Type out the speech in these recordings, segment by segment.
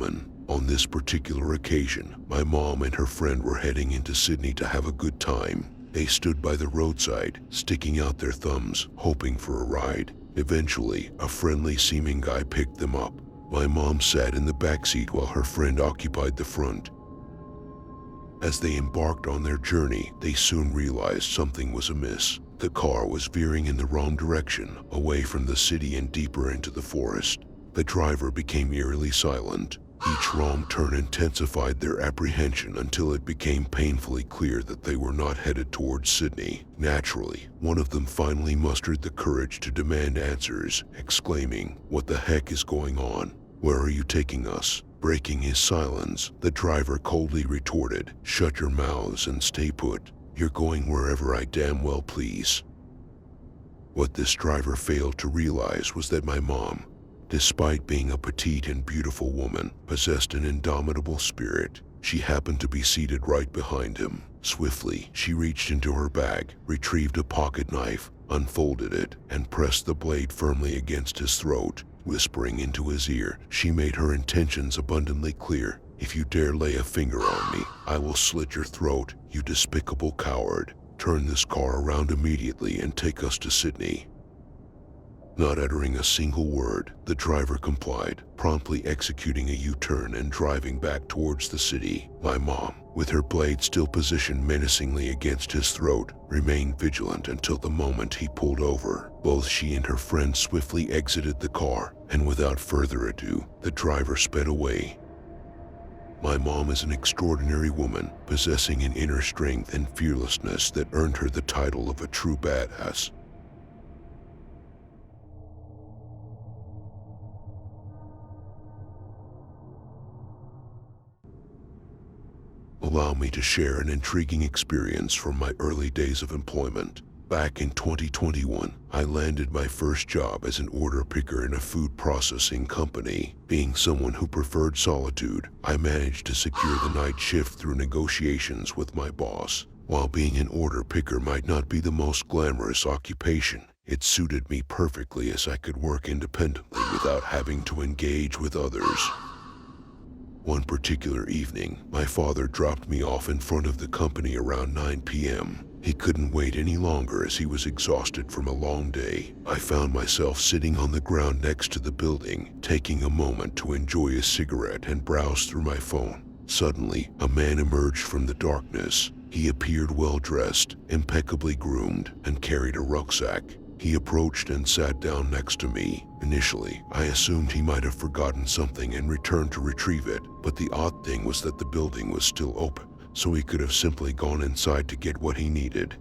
woman. On this particular occasion, my mom and her friend were heading into Sydney to have a good time. They stood by the roadside, sticking out their thumbs, hoping for a ride. Eventually, a friendly-seeming guy picked them up. My mom sat in the back seat while her friend occupied the front. As they embarked on their journey, they soon realized something was amiss. The car was veering in the wrong direction, away from the city and deeper into the forest. The driver became eerily silent. Each wrong turn intensified their apprehension until it became painfully clear that they were not headed towards Sydney. Naturally, one of them finally mustered the courage to demand answers, exclaiming, "What the heck is going on? Where are you taking us?" Breaking his silence, the driver coldly retorted, "Shut your mouths and stay put. You're going wherever I damn well please." What this driver failed to realize was that my mom, despite being a petite and beautiful woman, possessed an indomitable spirit. She happened to be seated right behind him. Swiftly, she reached into her bag, retrieved a pocket knife, unfolded it, and pressed the blade firmly against his throat. Whispering into his ear, she made her intentions abundantly clear. "If you dare lay a finger on me, I will slit your throat, you despicable coward. Turn this car around immediately and take us to Sydney." Not uttering a single word, the driver complied, promptly executing a U-turn and driving back towards the city. My mom, with her blade still positioned menacingly against his throat, remained vigilant until the moment he pulled over. Both she and her friend swiftly exited the car, and without further ado, the driver sped away. My mom is an extraordinary woman, possessing an inner strength and fearlessness that earned her the title of a true badass. Allow me to share an intriguing experience from my early days of employment. Back in 2021, I landed my first job as an order picker in a food processing company. Being someone who preferred solitude, I managed to secure the night shift through negotiations with my boss. While being an order picker might not be the most glamorous occupation, it suited me perfectly as I could work independently without having to engage with others. One particular evening, my father dropped me off in front of the company around 9 p.m. He couldn't wait any longer as he was exhausted from a long day. I found myself sitting on the ground next to the building, taking a moment to enjoy a cigarette and browse through my phone. Suddenly, a man emerged from the darkness. He appeared well-dressed, impeccably groomed, and carried a rucksack. He approached and sat down next to me. Initially, I assumed he might have forgotten something and returned to retrieve it, but the odd thing was that the building was still open, so he could have simply gone inside to get what he needed.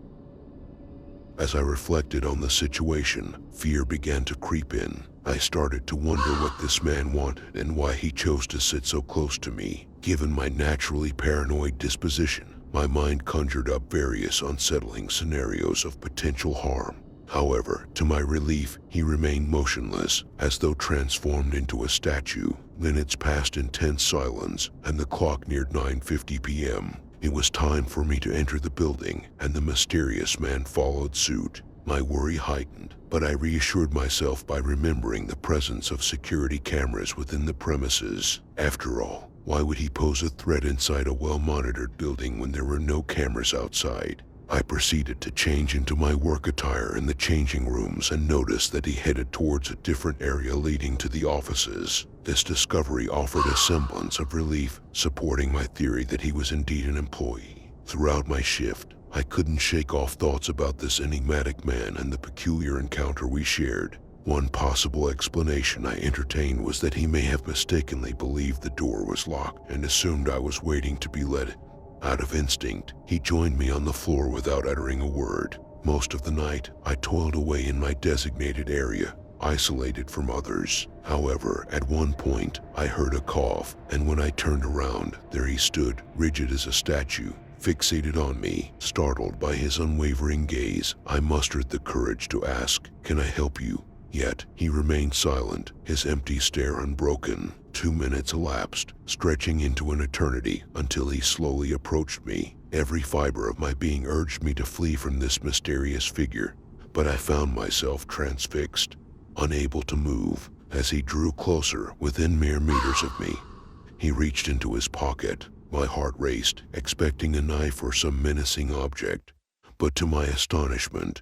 As I reflected on the situation, fear began to creep in. I started to wonder what this man wanted and why he chose to sit so close to me. Given my naturally paranoid disposition, my mind conjured up various unsettling scenarios of potential harm. However, to my relief, he remained motionless, as though transformed into a statue. Minutes passed in tense silence, and the clock neared 9:50 p.m. It was time for me to enter the building, and the mysterious man followed suit. My worry heightened, but I reassured myself by remembering the presence of security cameras within the premises. After all, why would he pose a threat inside a well-monitored building when there were no cameras outside? I proceeded to change into my work attire in the changing rooms and noticed that he headed towards a different area leading to the offices. This discovery offered a semblance of relief, supporting my theory that he was indeed an employee. Throughout my shift, I couldn't shake off thoughts about this enigmatic man and the peculiar encounter we shared. One possible explanation I entertained was that he may have mistakenly believed the door was locked and assumed I was waiting to be let in. Out of instinct, he joined me on the floor without uttering a word. Most of the night, I toiled away in my designated area, isolated from others. However, at one point, I heard a cough, and when I turned around, there he stood, rigid as a statue, fixated on me. Startled by his unwavering gaze, I mustered the courage to ask, "Can I help you?" Yet, he remained silent, his empty stare unbroken. 2 minutes elapsed, stretching into an eternity, until he slowly approached me. Every fiber of my being urged me to flee from this mysterious figure, but I found myself transfixed, unable to move. As he drew closer, within mere meters of me, He reached into his pocket. My heart raced, expecting a knife or some menacing object. But to my astonishment,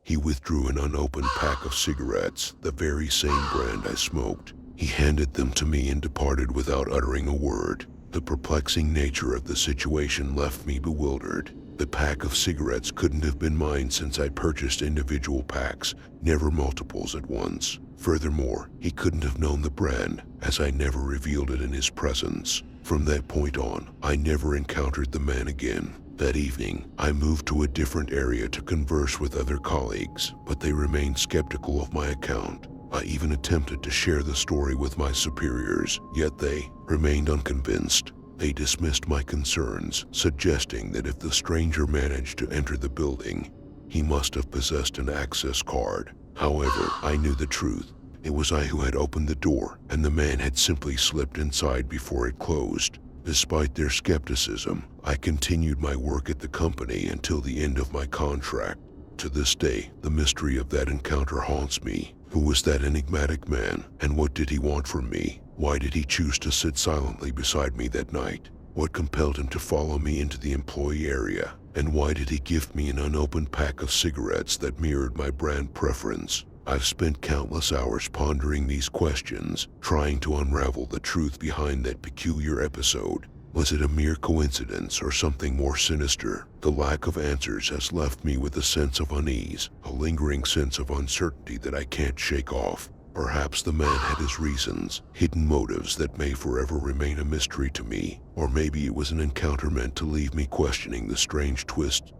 he withdrew an unopened pack of cigarettes, the very same brand I smoked. He handed them to me and departed without uttering a word. The perplexing nature of the situation left me bewildered. The pack of cigarettes couldn't have been mine since I purchased individual packs, never multiples at once. Furthermore, he couldn't have known the brand, as I never revealed it in his presence. From that point on, I never encountered the man again. That evening, I moved to a different area to converse with other colleagues, but they remained skeptical of my account. I even attempted to share the story with my superiors, yet they remained unconvinced. They dismissed my concerns, suggesting that if the stranger managed to enter the building, he must have possessed an access card. However, I knew the truth. It was I who had opened the door, and the man had simply slipped inside before it closed. Despite their skepticism, I continued my work at the company until the end of my contract. To this day, the mystery of that encounter haunts me. Who was that enigmatic man, and what did he want from me? Why did he choose to sit silently beside me that night? What compelled him to follow me into the employee area? And why did he give me an unopened pack of cigarettes that mirrored my brand preference? I've spent countless hours pondering these questions, trying to unravel the truth behind that peculiar episode. Was it a mere coincidence or something more sinister? The lack of answers has left me with a sense of unease, a lingering sense of uncertainty that I can't shake off. Perhaps the man had his reasons, hidden motives that may forever remain a mystery to me. Or maybe it was an encounter meant to leave me questioning the strange twists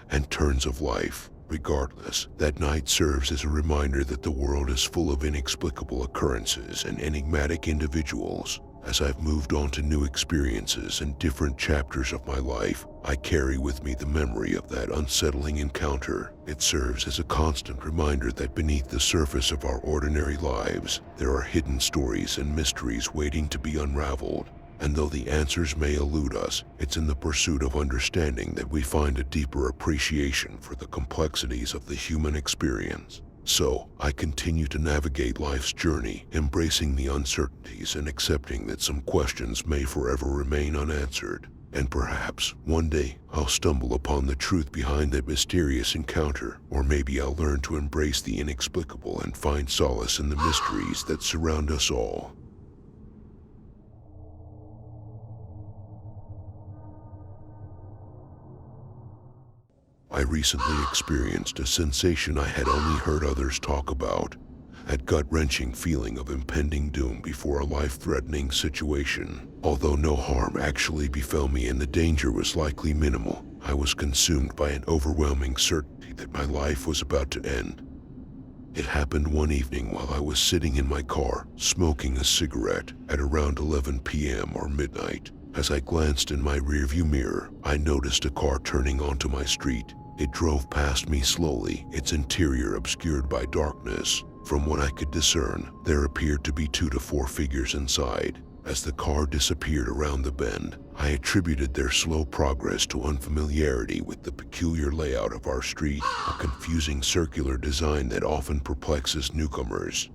and turns of life. Regardless, that night serves as a reminder that the world is full of inexplicable occurrences and enigmatic individuals. As I've moved on to new experiences and different chapters of my life, I carry with me the memory of that unsettling encounter. It serves as a constant reminder that beneath the surface of our ordinary lives, there are hidden stories and mysteries waiting to be unraveled. And though the answers may elude us, it's in the pursuit of understanding that we find a deeper appreciation for the complexities of the human experience. So, I continue to navigate life's journey, embracing the uncertainties and accepting that some questions may forever remain unanswered. And perhaps, one day, I'll stumble upon the truth behind that mysterious encounter, or maybe I'll learn to embrace the inexplicable and find solace in the mysteries that surround us all. I recently experienced a sensation I had only heard others talk about, that gut-wrenching feeling of impending doom before a life-threatening situation. Although no harm actually befell me and the danger was likely minimal, I was consumed by an overwhelming certainty that my life was about to end. It happened one evening while I was sitting in my car, smoking a cigarette, at around 11 p.m. or midnight. As I glanced in my rearview mirror, I noticed a car turning onto my street. It drove past me slowly, its interior obscured by darkness. From what I could discern, there appeared to be 2 to 4 figures inside. As the car disappeared around the bend, I attributed their slow progress to unfamiliarity with the peculiar layout of our street, a confusing circular design that often perplexes newcomers.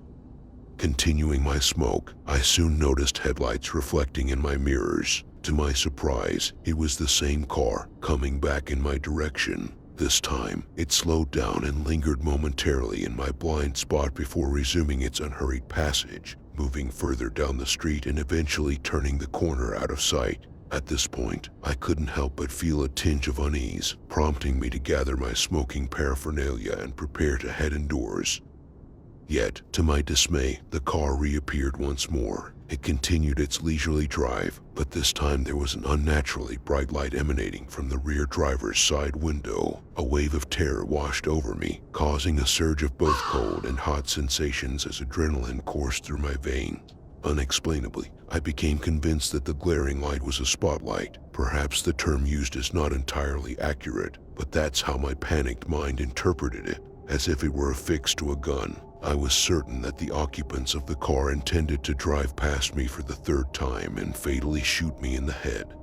Continuing my smoke, I soon noticed headlights reflecting in my mirrors. To my surprise, it was the same car, coming back in my direction. This time, it slowed down and lingered momentarily in my blind spot before resuming its unhurried passage, moving further down the street and eventually turning the corner out of sight. At this point, I couldn't help but feel a tinge of unease, prompting me to gather my smoking paraphernalia and prepare to head indoors. Yet, to my dismay, the car reappeared once more. It continued its leisurely drive, but this time there was an unnaturally bright light emanating from the rear driver's side window. A wave of terror washed over me, causing a surge of both cold and hot sensations as adrenaline coursed through my veins. Unexplainably, I became convinced that the glaring light was a spotlight. Perhaps the term used is not entirely accurate, but that's how my panicked mind interpreted it, as if it were affixed to a gun. I was certain that the occupants of the car intended to drive past me for the 3rd time and fatally shoot me in the head.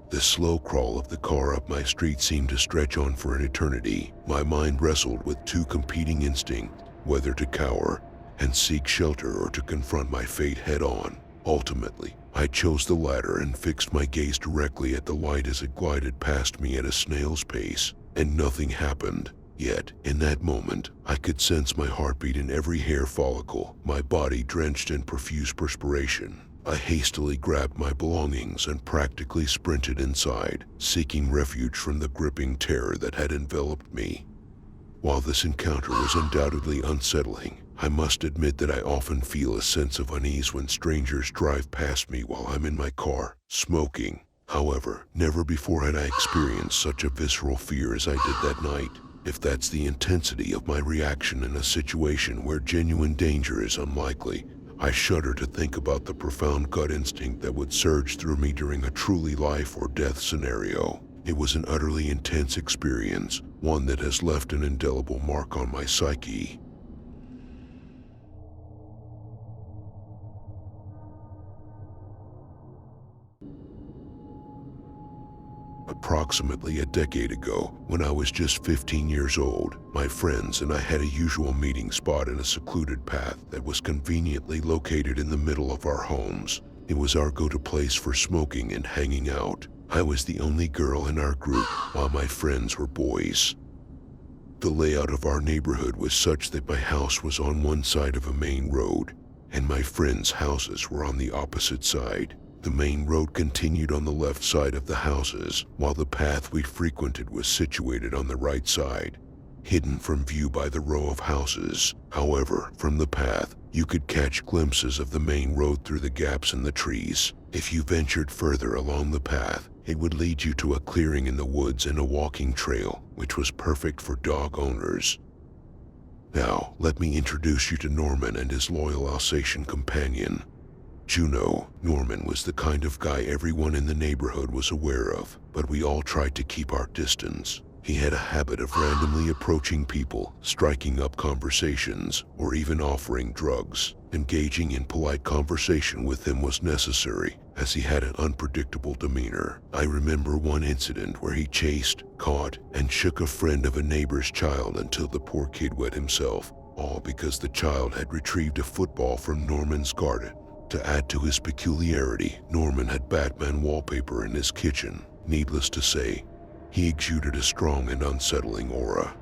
The slow crawl of the car up my street seemed to stretch on for an eternity. My mind wrestled with 2 competing instincts, whether to cower and seek shelter or to confront my fate head-on. Ultimately, I chose the latter and fixed my gaze directly at the light as it glided past me at a snail's pace, and nothing happened. Yet, in that moment, I could sense my heartbeat in every hair follicle, my body drenched in profuse perspiration. I hastily grabbed my belongings and practically sprinted inside, seeking refuge from the gripping terror that had enveloped me. While this encounter was undoubtedly unsettling, I must admit that I often feel a sense of unease when strangers drive past me while I'm in my car, smoking. However, never before had I experienced such a visceral fear as I did that night. If that's the intensity of my reaction in a situation where genuine danger is unlikely, I shudder to think about the profound gut instinct that would surge through me during a truly life or death scenario. It was an utterly intense experience, one that has left an indelible mark on my psyche. Approximately a decade ago, when I was just 15 years old, my friends and I had a usual meeting spot in a secluded path that was conveniently located in the middle of our homes. It was our go-to place for smoking and hanging out. I was the only girl in our group, while my friends were boys. The layout of our neighborhood was such that my house was on one side of a main road, and my friends' houses were on the opposite side. The main road continued on the left side of the houses, while the path we frequented was situated on the right side, hidden from view by the row of houses. However, from the path, you could catch glimpses of the main road through the gaps in the trees. If you ventured further along the path, it would lead you to a clearing in the woods and a walking trail, which was perfect for dog owners. Now, let me introduce you to Norman and his loyal Alsatian companion, Juno. Norman was the kind of guy everyone in the neighborhood was aware of, but we all tried to keep our distance. He had a habit of randomly approaching people, striking up conversations, or even offering drugs. Engaging in polite conversation with him was necessary, as he had an unpredictable demeanor. I remember one incident where he chased, caught, and shook a friend of a neighbor's child until the poor kid wet himself, all because the child had retrieved a football from Norman's garden. To add to his peculiarity, Norman had Batman wallpaper in his kitchen. Needless to say, he exuded a strong and unsettling aura.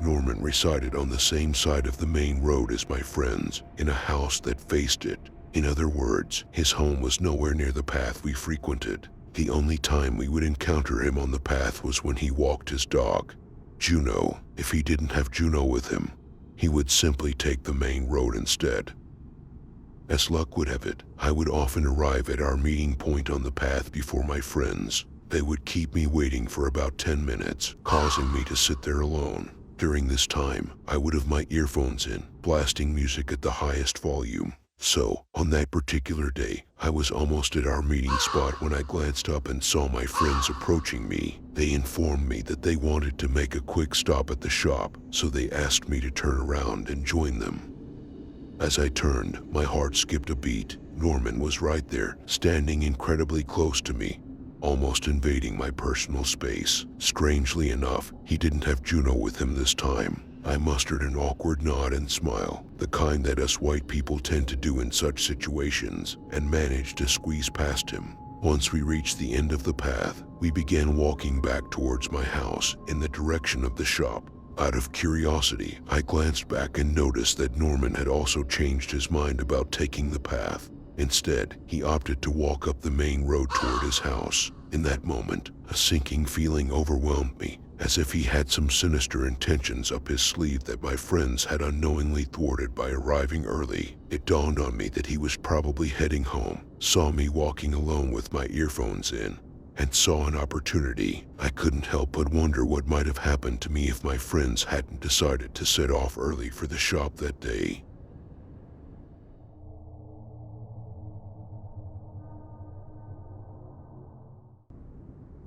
Norman resided on the same side of the main road as my friends, in a house that faced it. In other words, his home was nowhere near the path we frequented. The only time we would encounter him on the path was when he walked his dog, Juno. If he didn't have Juno with him, he would simply take the main road instead. As luck would have it, I would often arrive at our meeting point on the path before my friends. They would keep me waiting for about 10 minutes, causing me to sit there alone. During this time, I would have my earphones in, blasting music at the highest volume. So, on that particular day, I was almost at our meeting spot when I glanced up and saw my friends approaching me. They informed me that they wanted to make a quick stop at the shop, so they asked me to turn around and join them. As I turned, my heart skipped a beat. Norman was right there, standing incredibly close to me, almost invading my personal space. Strangely enough, he didn't have Juno with him this time. I mustered an awkward nod and smile, the kind that us white people tend to do in such situations, and managed to squeeze past him. Once we reached the end of the path, we began walking back towards my house in the direction of the shop. Out of curiosity, I glanced back and noticed that Norman had also changed his mind about taking the path. Instead, he opted to walk up the main road toward his house. In that moment, a sinking feeling overwhelmed me, as if he had some sinister intentions up his sleeve that my friends had unknowingly thwarted by arriving early. It dawned on me that he was probably heading home, saw me walking alone with my earphones in, and saw an opportunity. I couldn't help but wonder what might have happened to me if my friends hadn't decided to set off early for the shop that day.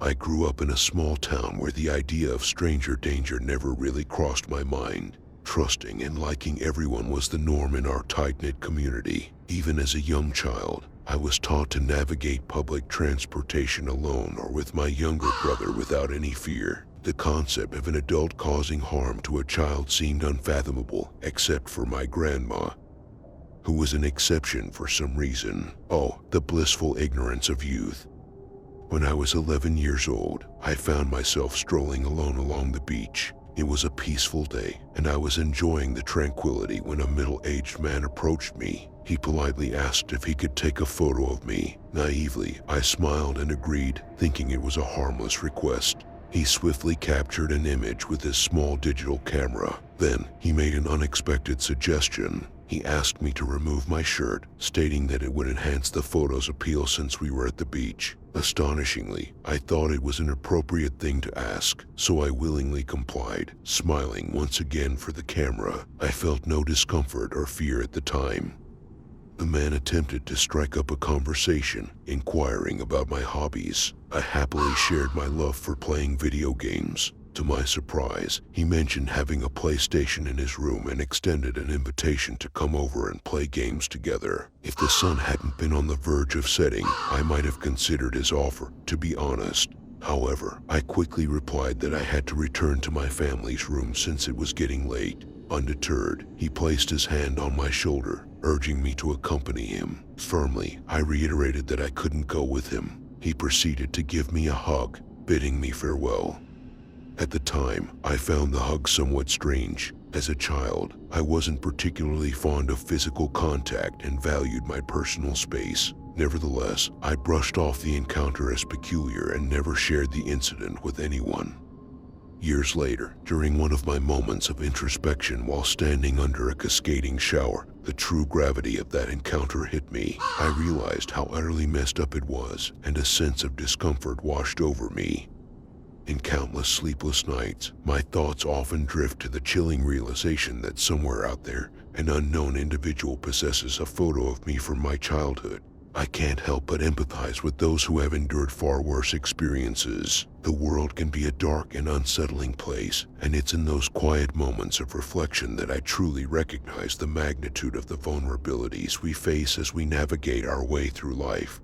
I grew up in a small town where the idea of stranger danger never really crossed my mind. Trusting and liking everyone was the norm in our tight-knit community. Even as a young child, I was taught to navigate public transportation alone or with my younger brother without any fear. The concept of an adult causing harm to a child seemed unfathomable, except for my grandma. who was an exception for some reason. Oh, the blissful ignorance of youth. When I was 11 years old, I found myself strolling alone along the beach. It was a peaceful day, and I was enjoying the tranquility when a middle-aged man approached me. He politely asked if he could take a photo of me. Naively, I smiled and agreed, thinking it was a harmless request. He swiftly captured an image with his small digital camera. Then, he made an unexpected suggestion. He asked me to remove my shirt, stating that it would enhance the photo's appeal since we were at the beach. Astonishingly, I thought it was an appropriate thing to ask, so I willingly complied, smiling once again for the camera. I felt no discomfort or fear at the time. The man attempted to strike up a conversation, inquiring about my hobbies. I happily shared my love for playing video games. To my surprise, he mentioned having a PlayStation in his room and extended an invitation to come over and play games together. If the sun hadn't been on the verge of setting, I might have considered his offer, to be honest. However, I quickly replied that I had to return to my family's room since it was getting late. Undeterred, he placed his hand on my shoulder, urging me to accompany him. Firmly, I reiterated that I couldn't go with him. He proceeded to give me a hug, bidding me farewell. At the time, I found the hug somewhat strange. As a child, I wasn't particularly fond of physical contact and valued my personal space. Nevertheless, I brushed off the encounter as peculiar and never shared the incident with anyone. Years later, during one of my moments of introspection while standing under a cascading shower, the true gravity of that encounter hit me. I realized how utterly messed up it was, and a sense of discomfort washed over me. In countless sleepless nights, my thoughts often drift to the chilling realization that somewhere out there, an unknown individual possesses a photo of me from my childhood. I can't help but empathize with those who have endured far worse experiences. The world can be a dark and unsettling place, and it's in those quiet moments of reflection that I truly recognize the magnitude of the vulnerabilities we face as we navigate our way through life.